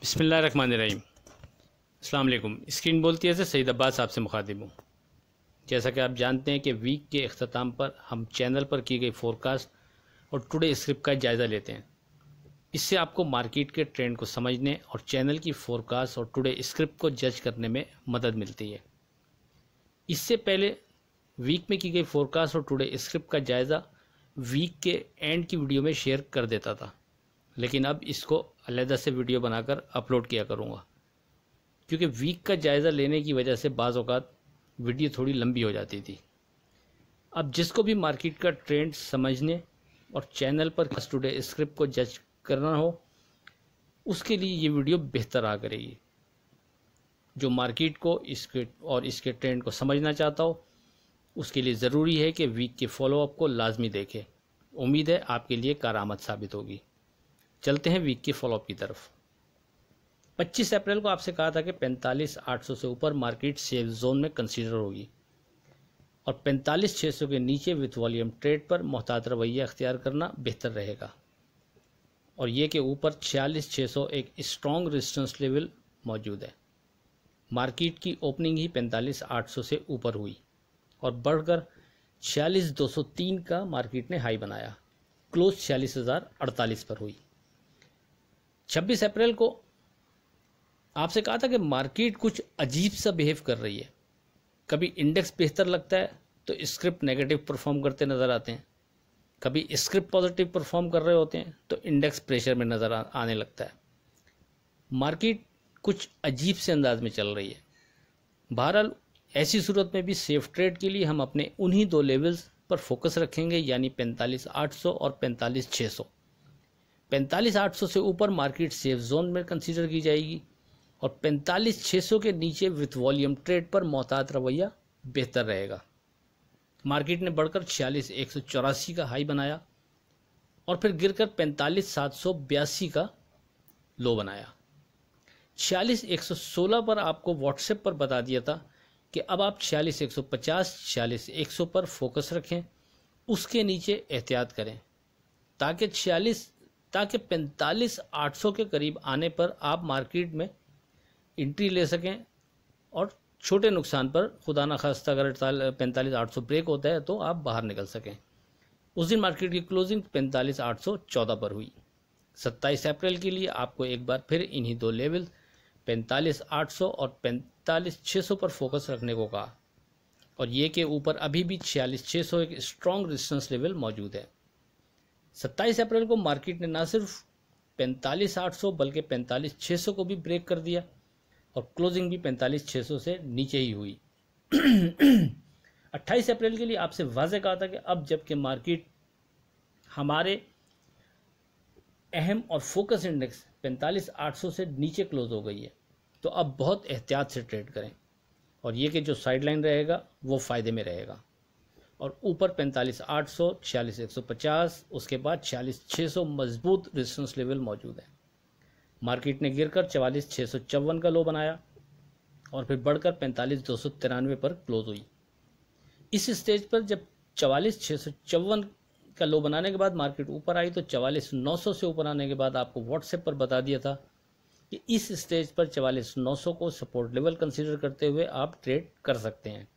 बिस्मिल्लाहिर्रहमानिर्रहीम। अस्सलाम वालेकुम। स्क्रीन बोलती है से सईद अब्बास आपसे मुखातिब हूँ। जैसा कि आप जानते हैं कि वीक के अख्ताम पर हम चैनल पर की गई फोरकास्ट और टुडे स्क्रिप्ट का जायज़ा लेते हैं। इससे आपको मार्केट के ट्रेंड को समझने और चैनल की फोरकास्ट और टुडे स्क्रिप्ट को जज करने में मदद मिलती है। इससे पहले वीक में की गई फोरकास्ट और टुडे स्क्रिप्ट का जायज़ा वीक के एंड की वीडियो में शेयर कर देता था, लेकिन अब इसको अलहदा से वीडियो बनाकर अपलोड किया करूँगा, क्योंकि वीक का जायज़ा लेने की वजह से बाज़ औक़ात वीडियो थोड़ी लंबी हो जाती थी। अब जिसको भी मार्केट का ट्रेंड समझने और चैनल पर टुडे स्क्रिप्ट को जज करना हो, उसके लिए ये वीडियो बेहतर आ करेगी। जो मार्केट को इसके ट्रेंड को समझना चाहता हो, उसके लिए ज़रूरी है कि वीक के फॉलोअप को लाजमी देखें। उम्मीद है आपके लिए कारआमद साबित होगी। चलते हैं वीक के फॉलोअप की तरफ। 25 अप्रैल को आपसे कहा था कि 45,800 से ऊपर मार्केट सेफ जोन में कंसीडर होगी और 45,600 के नीचे विथ वॉल्यूम ट्रेड पर मोहतात रवैया अख्तियार करना बेहतर रहेगा, और ये के ऊपर 46,600 एक स्ट्रॉन्ग रेजिस्टेंस लेवल मौजूद है। मार्केट की ओपनिंग ही 45,800 से ऊपर हुई और बढ़कर 46,203 का मार्केट ने हाई बनाया। क्लोज 46,048 पर हुई। 26 अप्रैल को आपसे कहा था कि मार्केट कुछ अजीब सा बिहेव कर रही है। कभी इंडेक्स बेहतर लगता है तो स्क्रिप्ट नेगेटिव परफॉर्म करते नज़र आते हैं, कभी स्क्रिप्ट पॉजिटिव परफॉर्म कर रहे होते हैं तो इंडेक्स प्रेशर में नज़र आने लगता है। मार्केट कुछ अजीब से अंदाज में चल रही है। बहरहाल ऐसी सूरत में भी सेफ ट्रेड के लिए हम अपने उन्हीं दो लेवल्स पर फोकस रखेंगे, यानी 45,800 और 45,600। 45,800 से ऊपर मार्केट सेफ जोन में कंसीडर की जाएगी और 45,600 के नीचे विथ वॉल्यूम ट्रेड पर मोहतात रवैया बेहतर रहेगा। मार्केट ने बढ़कर 46,184 का हाई बनाया और फिर गिरकर 45,782 का लो बनाया। 46,116 पर आपको व्हाट्सएप पर बता दिया था कि अब आप 46,150, 46,100 पर फोकस रखें, उसके नीचे एहतियात करें, ताकि 45,800 के करीब आने पर आप मार्केट में एंट्री ले सकें और छोटे नुकसान पर, खुदा न खास्ता अगर 45,800 ब्रेक होता है तो आप बाहर निकल सकें। उस दिन मार्केट की क्लोजिंग 45,814 पर हुई। 27 अप्रैल के लिए आपको एक बार फिर इन्हीं दो लेवल 45,800 और 45,600 पर फोकस रखने को कहा, और ये के ऊपर अभी भी 46,600 एक स्ट्रॉन्ग रेजिस्टेंस लेवल मौजूद है। 27 अप्रैल को मार्केट ने न सिर्फ 45,800 बल्कि 45,600 को भी ब्रेक कर दिया और क्लोजिंग भी 45,600 से नीचे ही हुई। 28 अप्रैल के लिए आपसे वाज़ेह कहा था कि अब जबकि मार्केट हमारे अहम और फोकस इंडेक्स 45,800 से नीचे क्लोज हो गई है, तो अब बहुत एहतियात से ट्रेड करें, और ये कि जो साइडलाइन रहेगा वो फ़ायदे में रहेगा। और ऊपर 45,800, 46,150, उसके बाद 46,600 मजबूत रेजिस्टेंस लेवल मौजूद है। मार्केट ने गिरकर 44,654 का लो बनाया और फिर बढ़कर 45,293 पर क्लोज हुई। इस स्टेज पर जब 44,654 का लो बनाने के बाद मार्केट ऊपर आई तो 44,900 से ऊपर आने के बाद आपको व्हाट्सएप पर बता दिया था कि इस स्टेज पर 44,900 को सपोर्ट लेवल कंसीडर करते हुए आप ट्रेड कर सकते हैं।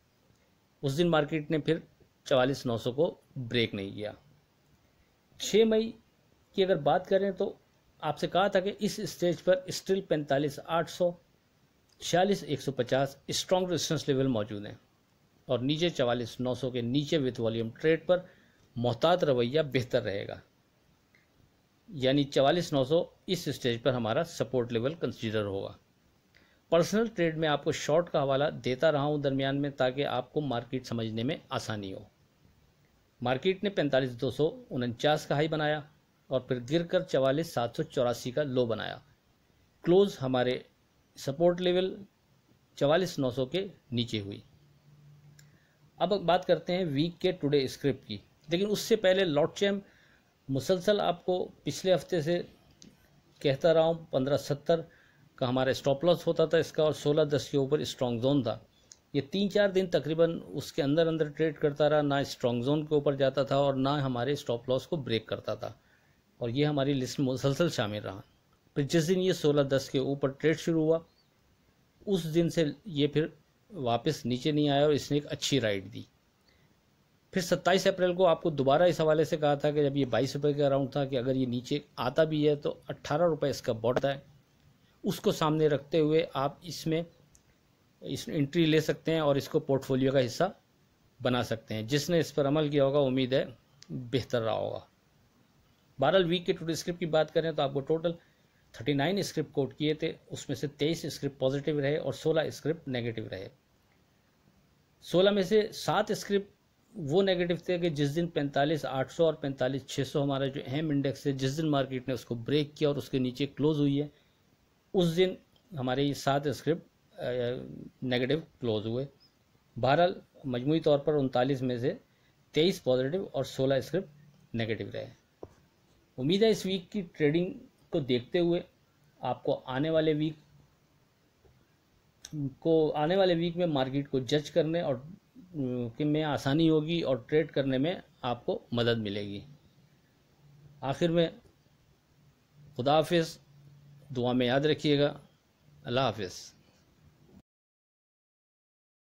उस दिन मार्केट ने फिर 44,900 को ब्रेक नहीं किया। 6 मई की अगर बात करें तो आपसे कहा था कि इस स्टेज पर स्टिल 45,800, 46,150 स्ट्रॉन्ग रेजिस्टेंस लेवल मौजूद हैं और नीचे 44,900 के नीचे विथ वॉल्यूम ट्रेड पर मोहतात रवैया बेहतर रहेगा, यानी 44,900 इस स्टेज पर हमारा सपोर्ट लेवल कंसीडर होगा। पर्सनल ट्रेड में आपको शॉर्ट का हवाला देता रहा हूं दरमियान में, ताकि आपको मार्केट समझने में आसानी हो। मार्केट ने 45,249 का हाई बनाया और फिर गिरकर 44,784 का लो बनाया। क्लोज हमारे सपोर्ट लेवल 44,900 के नीचे हुई। अब बात करते हैं वीक के टुडे स्क्रिप्ट की, लेकिन उससे पहले लॉट चैम मुसलसल आपको पिछले हफ्ते से कहता रहा हूँ 1570 का हमारा स्टॉप लॉस होता था इसका, और 1610 के ऊपर स्ट्रॉन्ग जोन था। ये 3-4 दिन तकरीबन उसके अंदर अंदर ट्रेड करता रहा, ना स्ट्रॉन्ग जोन के ऊपर जाता था और ना हमारे स्टॉप लॉस को ब्रेक करता था, और ये हमारी लिस्ट में मुसलसल शामिल रहा। फिर जिस दिन ये 16.10 के ऊपर ट्रेड शुरू हुआ उस दिन से ये फिर वापस नीचे नहीं आया और इसने एक अच्छी राइड दी। फिर 27 अप्रैल को आपको दोबारा इस हवाले से कहा था कि जब ये 22 रुपये के अराउंड था कि अगर ये नीचे आता भी है तो 18 रुपये इसका बढ़ता है। उसको सामने रखते हुए आप इसमें एंट्री ले सकते हैं और इसको पोर्टफोलियो का हिस्सा बना सकते हैं। जिसने इस पर अमल किया होगा उम्मीद है बेहतर रहा होगा। बहरहाल वीक के टोटल स्क्रिप्ट की बात करें तो आपको टोटल 39 स्क्रिप्ट कोट किए थे, उसमें से 23 स्क्रिप्ट पॉजिटिव रहे और 16 स्क्रिप्ट नेगेटिव रहे। 16 में से 7 स्क्रिप्ट वो नेगेटिव थे कि जिस दिन 45,800 और 45,600 हमारा जो अहम इंडेक्स है, जिस दिन मार्केट ने उसको ब्रेक किया और उसके नीचे क्लोज हुई है, उस दिन हमारे ये 7 स्क्रिप्ट नेगेटिव क्लोज हुए। बहरहाल मजमूई तौर पर 39 में से 23 पॉजिटिव और 16 स्क्रिप्ट नेगेटिव रहे। उम्मीद है इस वीक की ट्रेडिंग को देखते हुए आपको आने वाले वीक में मार्केट को जज करने और कि में आसानी होगी और ट्रेड करने में आपको मदद मिलेगी। आखिर में खुदा हाफिज़, दुआ में याद रखिएगा। अल्लाह हाफिज़।